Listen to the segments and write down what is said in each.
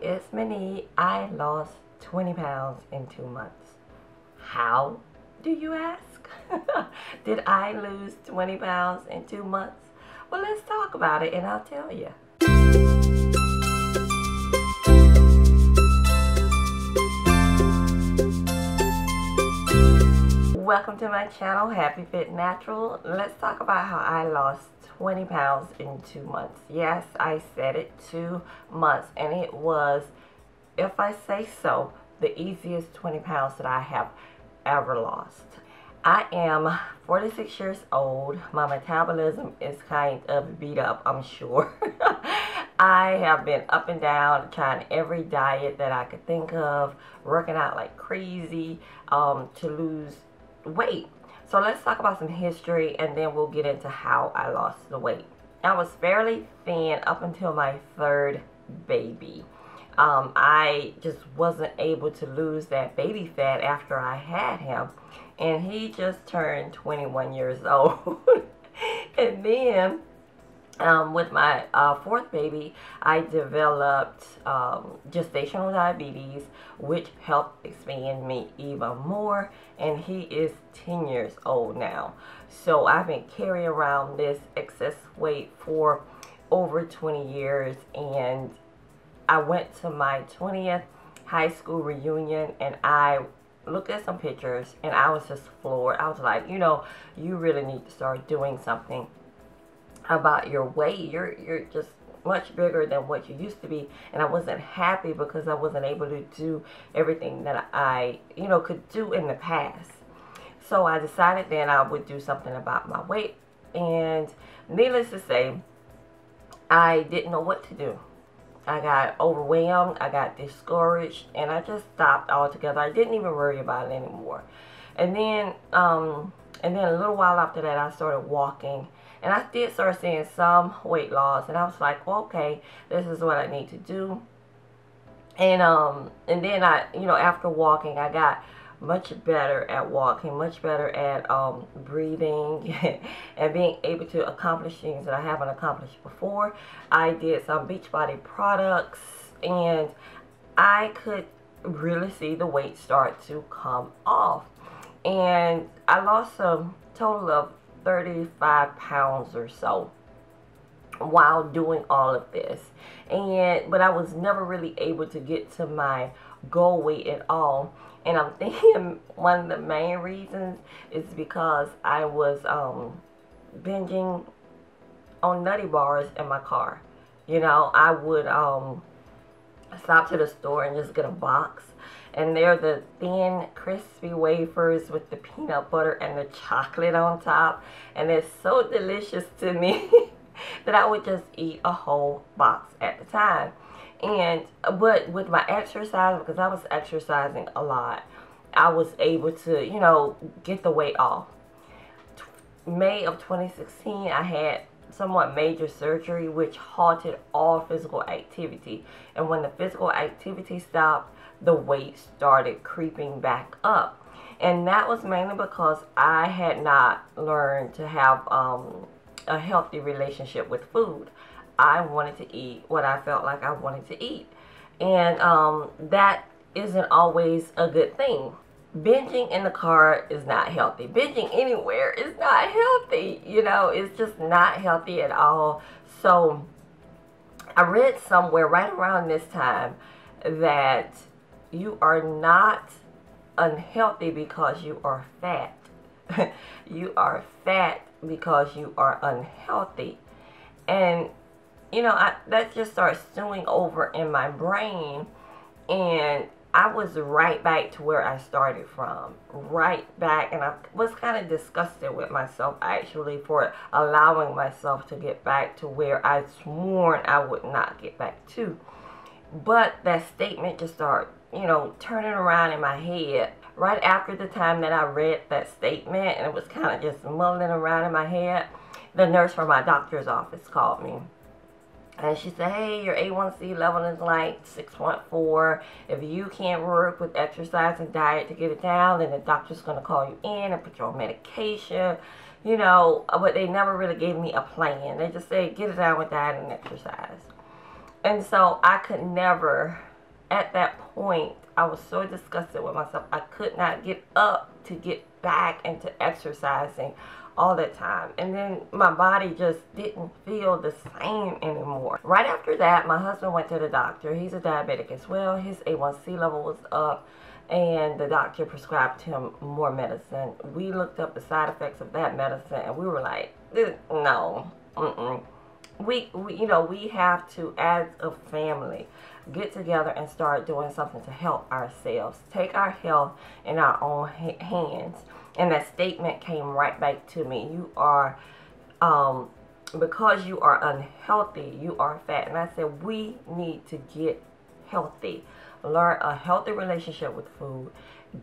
it's Minnie. I lost 20 pounds in 2 months. How, do you ask? Did I lose 20 pounds in 2 months? Well, let's talk about it and I'll tell you. Welcome to my channel, Happy Fit Natural. Let's talk about how I lost 20 pounds in 2 months. Yes, I said it, 2 months. And it was, if I say so, the easiest 20 pounds that I have ever lost. I am 46 years old. My metabolism is kind of beat up, I'm sure. I have been up and down trying every diet that I could think of, working out like crazy to lose weight. So let's talk about some history and then we'll get into how I lost the weight. I was fairly thin up until my 3rd baby. I just wasn't able to lose that baby fat after I had him, and he just turned 21 years old. And then with my 4th baby, I developed gestational diabetes, which helped expand me even more, and he is 10 years old now. So I've been carrying around this excess weight for over 20 years, and I went to my 20th high school reunion and I looked at some pictures and I was just floored. I was like, you know, you really need to start doing something about your weight. You're just much bigger than what you used to be. And I wasn't happy because I wasn't able to do everything that I, could do in the past. So I decided then I would do something about my weight. And needless to say, I didn't know what to do. I got overwhelmed, I got discouraged, and I just stopped altogether. I didn't even worry about it anymore. And then a little while after that, I started walking, and I did start seeing some weight loss, and I was like, well, okay, this is what I need to do. And then I, after walking, I got much better at walking, much better at breathing and being able to accomplish things that I haven't accomplished before. I did some Beachbody products and I could really see the weight start to come off. And I lost a total of 35 pounds or so while doing all of this. But I was never really able to get to my goal weight at all. And I'm thinking one of the main reasons is because I was binging on nutty bars in my car. I would stop to the store and just get a box. And they're the thin, crispy wafers with the peanut butter and the chocolate on top. And it's so delicious to me that I would just eat a whole box at the time. But with my exercise, because I was exercising a lot, I was able to, get the weight off. May of 2016, I had somewhat major surgery, which halted all physical activity. And when the physical activity stopped, the weight started creeping back up. And that was mainly because I had not learned to have a healthy relationship with food. I wanted to eat what I felt like I wanted to eat. And that isn't always a good thing. Binging in the car is not healthy. Binging anywhere is not healthy. It's just not healthy at all. So I read somewhere right around this time that you are not unhealthy because you are fat. You are fat because you are unhealthy. And that just started stewing over in my brain, and I was right back to where I started from. Right back, and I was kind of disgusted with myself actually for allowing myself to get back to where I'd sworn I would not get back to. But that statement just started, turning around in my head right after the time that I read that statement, and it was kind of just mulling around in my head. The nurse from my doctor's office called me. And she said, hey, your A1C level is like 6.4. If you can't work with exercise and diet to get it down, then the doctor's going to call you in and put you on medication. But they never really gave me a plan. They just said, get it down with diet and exercise. And so I could never at that point, I was so disgusted with myself. I could not get up to get back into exercising all the time. And then my body just didn't feel the same anymore. Right after that, my husband went to the doctor. He's a diabetic as well. His A1C level was up, and the doctor prescribed him more medicine. We looked up the side effects of that medicine, and we were like, no, we have to, as a family, get together and start doing something to help ourselves. Take our health in our own hands. And that statement came right back to me. You are, because you are unhealthy, you are fat. And I said, we need to get healthy. Learn a healthy relationship with food.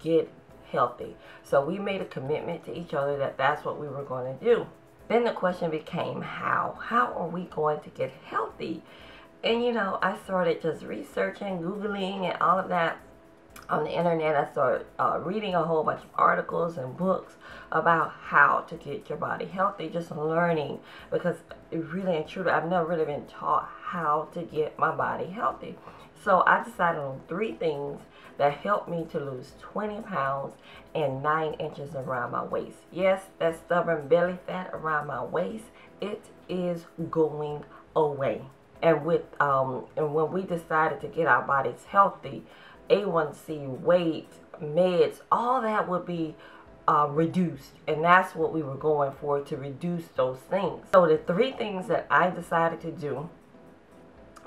Get healthy. So we made a commitment to each other that that's what we were going to do. Then the question became how? How are we going to get healthy? And I started just researching, Googling, and all of that on the internet. I started reading a whole bunch of articles and books about how to get your body healthy, just learning, because really and truly, I've never really been taught how to get my body healthy. So I decided on 3 things that helped me to lose 20 pounds and 9 inches around my waist. Yes, that stubborn belly fat around my waist, it is going away. And when we decided to get our bodies healthy, A1C, weight, meds, all that would be reduced. And that's what we were going for, to reduce those things. So the 3 things that I decided to do,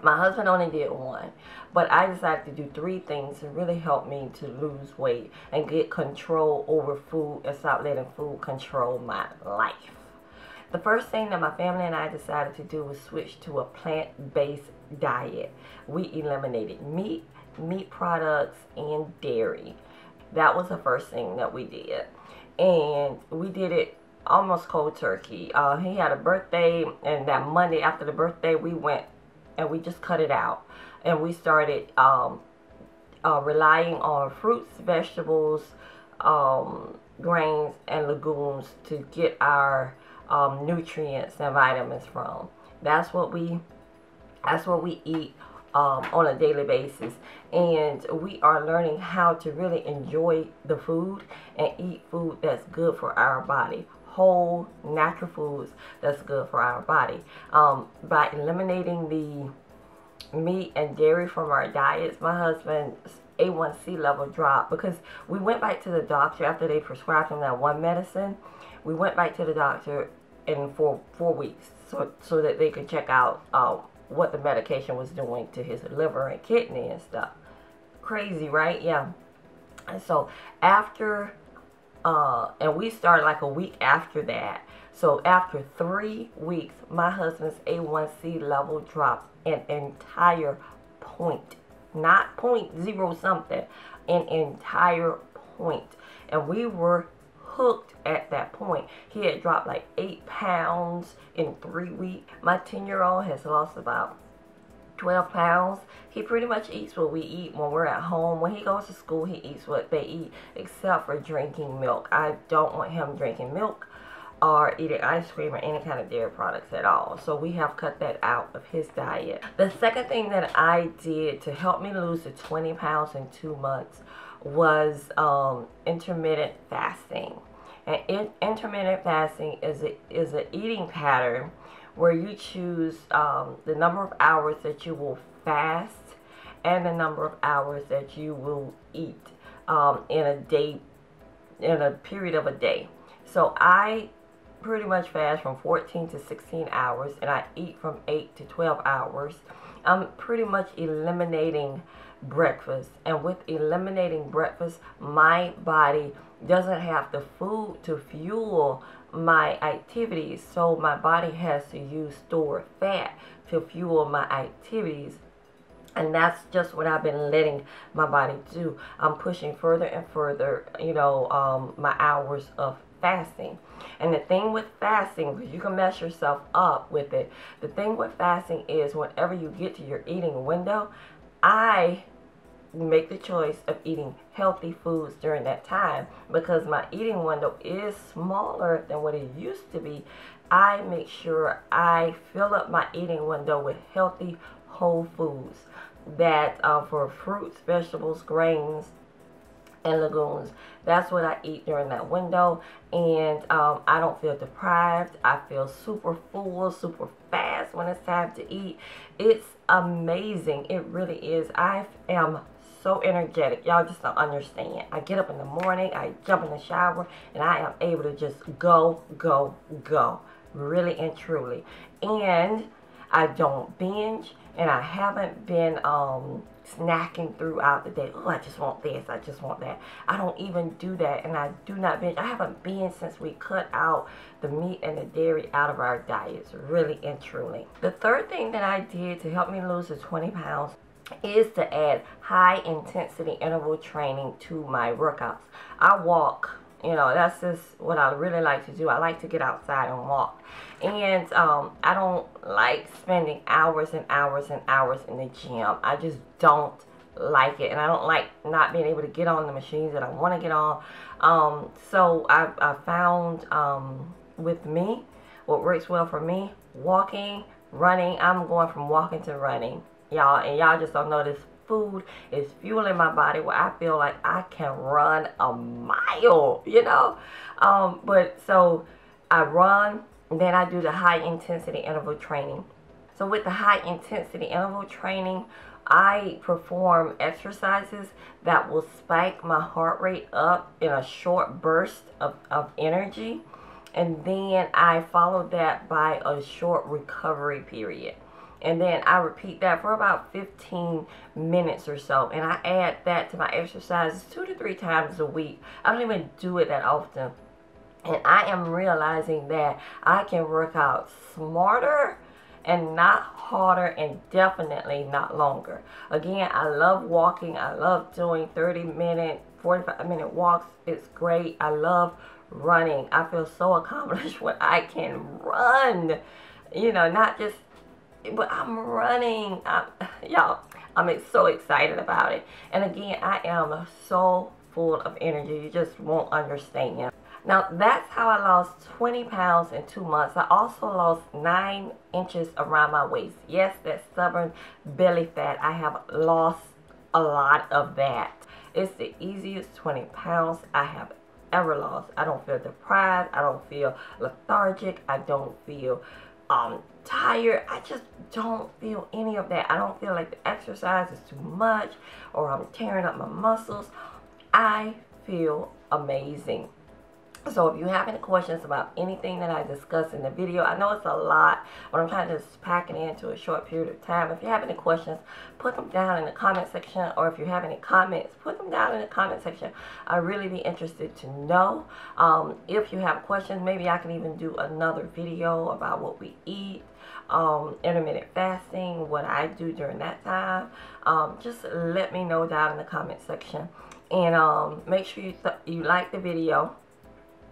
my husband only did 1, but I decided to do 3 things to really help me to lose weight and get control over food and stop letting food control my life. The first thing that my family and I decided to do was switch to a plant-based diet. We eliminated meat products, and dairy. That was the first thing that we did. And we did it almost cold turkey. He had a birthday, and that Monday after the birthday, we went and we just cut it out. And we started relying on fruits, vegetables, grains, and legumes to get our nutrients and vitamins from. That's what we eat on a daily basis, and we are learning how to really enjoy the food and eat food that's good for our body. Whole, natural foods that's good for our body. By eliminating the meat and dairy from our diets, my husband's A1C level dropped, because we went back to the doctor after they prescribed him that 1 medicine. We went back to the doctor for 4 weeks so that they could check out what the medication was doing to his liver and kidney and stuff. Crazy, right? Yeah. And so after and we started like a week after that. So after 3 weeks, my husband's A1C level dropped an entire point. Not 0.0 something, an entire point. And we were hooked at that point. He had dropped like 8 pounds in 3 weeks. My 10-year-old has lost about 12 pounds. He pretty much eats what we eat when we're at home. When he goes to school, he eats what they eat, except for drinking milk. I don't want him drinking milk or eating ice cream or any kind of dairy products at all. So we have cut that out of his diet. The second thing that I did to help me lose the 20 pounds in 2 months was intermittent fasting. And intermittent fasting is an eating pattern where you choose the number of hours that you will fast and the number of hours that you will eat in a day, in a period of a day. So I pretty much fast from 14 to 16 hours, and I eat from 8 to 12 hours. I'm pretty much eliminating breakfast, and with eliminating breakfast, my body doesn't have the food to fuel my activities, so my body has to use stored fat to fuel my activities. And that's just what I've been letting my body do. I'm pushing further and further, my hours of fasting. And the thing with fasting, because you can mess yourself up with it, the thing with fasting is whenever you get to your eating window, I make the choice of eating healthy foods during that time, because my eating window is smaller than what it used to be. I make sure I fill up my eating window with healthy whole foods. that for fruits, vegetables, grains, and legumes. That's what I eat during that window, and I don't feel deprived. I feel super full, super fast when it's time to eat. It's amazing. It really is. I am so energetic. Y'all just don't understand. I get up in the morning, I jump in the shower, and I am able to just go, go, go. Really and truly. And I don't binge, and I haven't been snacking throughout the day. Oh, I just want this, I just want that. I don't even do that, and I do not binge. I haven't binged since we cut out the meat and the dairy out of our diets, really and truly. The third thing that I did to help me lose the 20 pounds is to add high intensity interval training to my workouts. I walk, you know, that's just what I really like to do. I like to get outside and walk. And I don't like spending hours and hours and hours in the gym. I just don't like it. And I don't like not being able to get on the machines that I want to get on. So I found with me, what works well for me, walking, running. I'm going from walking to running, y'all. And y'all just don't know this. Food is fueling my body where I feel like I can run a mile, you know. But so I run, and then I do the high intensity interval training. So with the high intensity interval training, I perform exercises that will spike my heart rate up in a short burst of energy, and then I follow that by a short recovery period. And then I repeat that for about 15 minutes or so. And I add that to my exercises 2 to 3 times a week. I don't even do it that often. And I am realizing that I can work out smarter and not harder, and definitely not longer. Again, I love walking. I love doing 30-minute, 45-minute walks. It's great. I love running. I feel so accomplished when I can run. You know, not just... but I'm running. Y'all, I'm so excited about it. And again, I am so full of energy. You just won't understand. Now, that's how I lost 20 pounds in 2 months. I also lost 9 inches around my waist. Yes, that stubborn belly fat. I have lost a lot of that. It's the easiest 20 pounds I have ever lost. I don't feel deprived. I don't feel lethargic. I don't feel tired. I just don't feel any of that. I don't feel like the exercise is too much or I'm tearing up my muscles. I feel amazing. So if you have any questions about anything that I discussed in the video, I know it's a lot, but I'm trying to just pack it into a short period of time. If you have any questions, put them down in the comment section, or if you have any comments, put them down in the comment section. I'd really be interested to know. If you have questions, maybe I can even do another video about what we eat, intermittent fasting, what I do during that time. Just let me know down in the comment section. And make sure you like the video.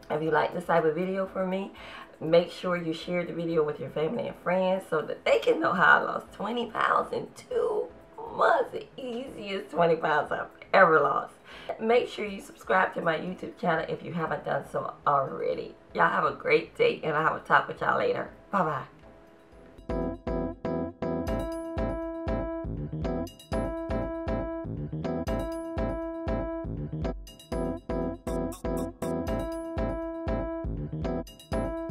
If you like this type of video from me, make sure you share the video with your family and friends so that they can know how I lost 20 pounds in 2 months. The easiest 20 pounds I've ever lost. Make sure you subscribe to my YouTube channel if you haven't done so already. Y'all have a great day, and I will talk with y'all later. Bye-bye.